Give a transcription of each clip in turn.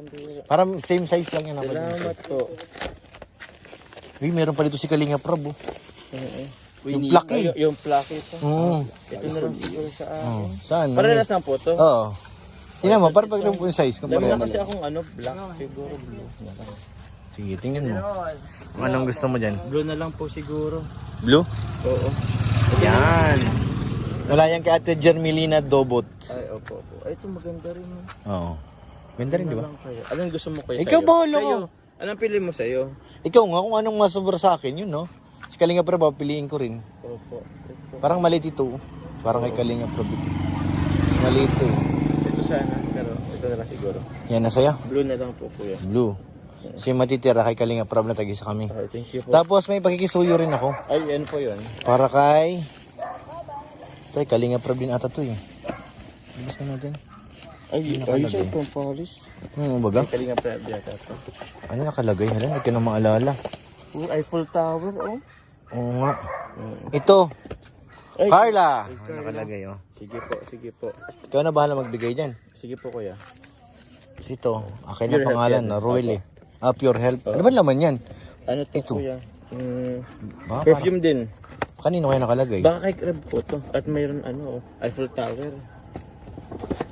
pambira. Parang same size lang yan. Salamat po. Uy, meron pa dito si Kalinga Prab. Oh. Yung Ay, plaki. yung plaki ito. Ito na lang siguro sa akin. Saan? Parehas lang po to. Oo. Tingnan mo, para pag yung size. Dami na kasi akong black. Siguro blue. Sige, tingnan mo. Anong gusto mo dyan? Blue na lang po siguro. Blue? Oo. Yan. Wala yan kay Ate Jermelina Dobot. Ay, opo. Ay, ito maganda rin. Oo. Ganda rin, di ba? Anong gusto mo kayo Ikaw sa'yo? bahala Sa'yo. ka. Anong pili mo sa'yo? Ikaw nga, kung anong masobra sa akin, yun, no? Si Kalinga Prab, piliin ko rin. Opo. Parang maliit ito. Parang kay Kalinga Prab ito. Maliit ito. Ito sana, pero ito na lang siguro. Yan, nasaya? Blue na lang po, kuya. Blue. Kasi matitira kay Kalinga Prab na tag-isa kami. Okay, thank you po. Tapos may pakikisuyo rin ako. Ay, ano po yun? Para kay... Tay, Kalinga Prab din ata to eh. Ibig na natin. Ay, ayos ay pong polish. Baga? Kalinga Prab yata to. Ano nakalagay? Hala, hindi ka na maalala. Eiffel Tower, oh. Oo nga. Ito. Ay, Carla. Ay, Carla. Nakalagay, oh. Sige po. Ikaw na bahala magbigay dyan. Sige po, kuya. Kasi ito, akin Pure na pangalan Health na yan. Royal eh. Pure Health. Ano ba laman yan? Ano to, Ito. kuya? Baka Perfume din. Kanino kaya nakalagay? Baka kay Crab po to. At mayroon Eiffel Tower.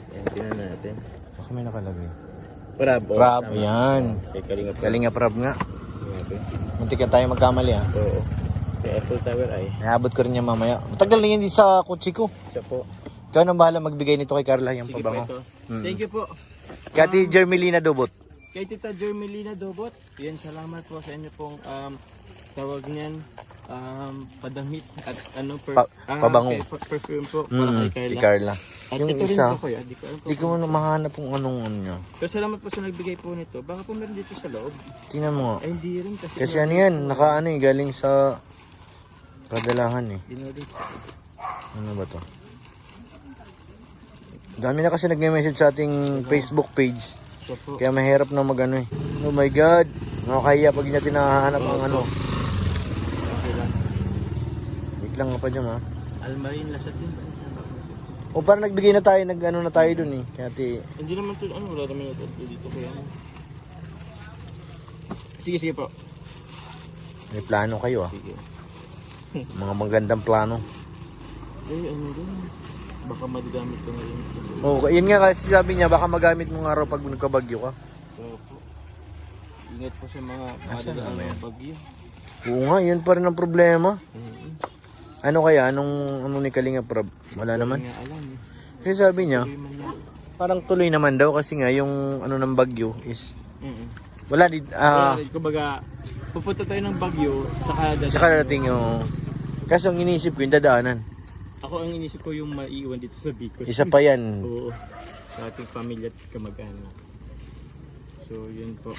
Yan, tingnan natin. Baka may nakalagay. Prab. Prab, yan. Kay Kalinga Prab. Kalinga Prab nga. Okay. Muntik na tayo magkamali ah. Oo. Kay Eiffel Tower ay. Naabot ko rin niya mamaya. Matagal na yan din sa kutsi ko. Siya po. Ikaw nang bahala magbigay nito kay Carla yung Sige po pabango. ito. Thank you po. Kay Ate Jermelina Dobot. Kay Tita Jermelina Dobot. Yan, salamat po sa inyo pong tawag niyan. Padamit at pabango. Perfume po para Kay kay Carla. Carla. At Yung ito isa, rin po kuya. Di ko alam po. hindi ko na mahanap kung anong ano niya. Pero salamat po sa nagbigay po nito. Baka po meron dito sa loob. Tingnan mo nga. Ay, hindi rin kasi. Kasi ano yan, nakaano eh, galing sa padalahan eh. Dinodit. Ano ba to? Dami na kasi nagme-message sa ating Facebook page. Siya po. Kaya mahirap na mag-ano eh. Oh my God! Nakakaya pag hindi natin nakahanap ang ano. Okay lang. Wait lang nga pa dyan ha. Almarin lasat din. O parang nagbigay na tayo, nag-ano na tayo dun eh. Kaya ati, Hindi naman to, wala naman ito dito kuya. Sige po. may plano kayo ah. Sige. Mga magandang plano. Eh, ano din. Baka madagamit ko na rin. Oo, yun nga kasi sabi niya, baka magamit mo nga raw pag nagkabagyo ka. So, po. Ingat po sa mga Asan madadaan naman yan? ng bagyo. Oo nga, yun pa rin ang problema. Mhm. Ano kaya, anong ni Kalinga Prab? Wala naman. Hindi nga alam eh. Kasi sabi niya, Tuloy man yan. parang tuloy naman daw kasi nga yung ano ng bagyo is Mhm. wala di Kumbaga, pupunta tayo ng bagyo, saka sa karating yung kaso ang iniisip ko yung dadaanan. Ako ang inisip ko yung maiiwan dito sa Bicol. Isa pa yan. Oo. Sa ating pamilya at kamag-anak. So, yun po.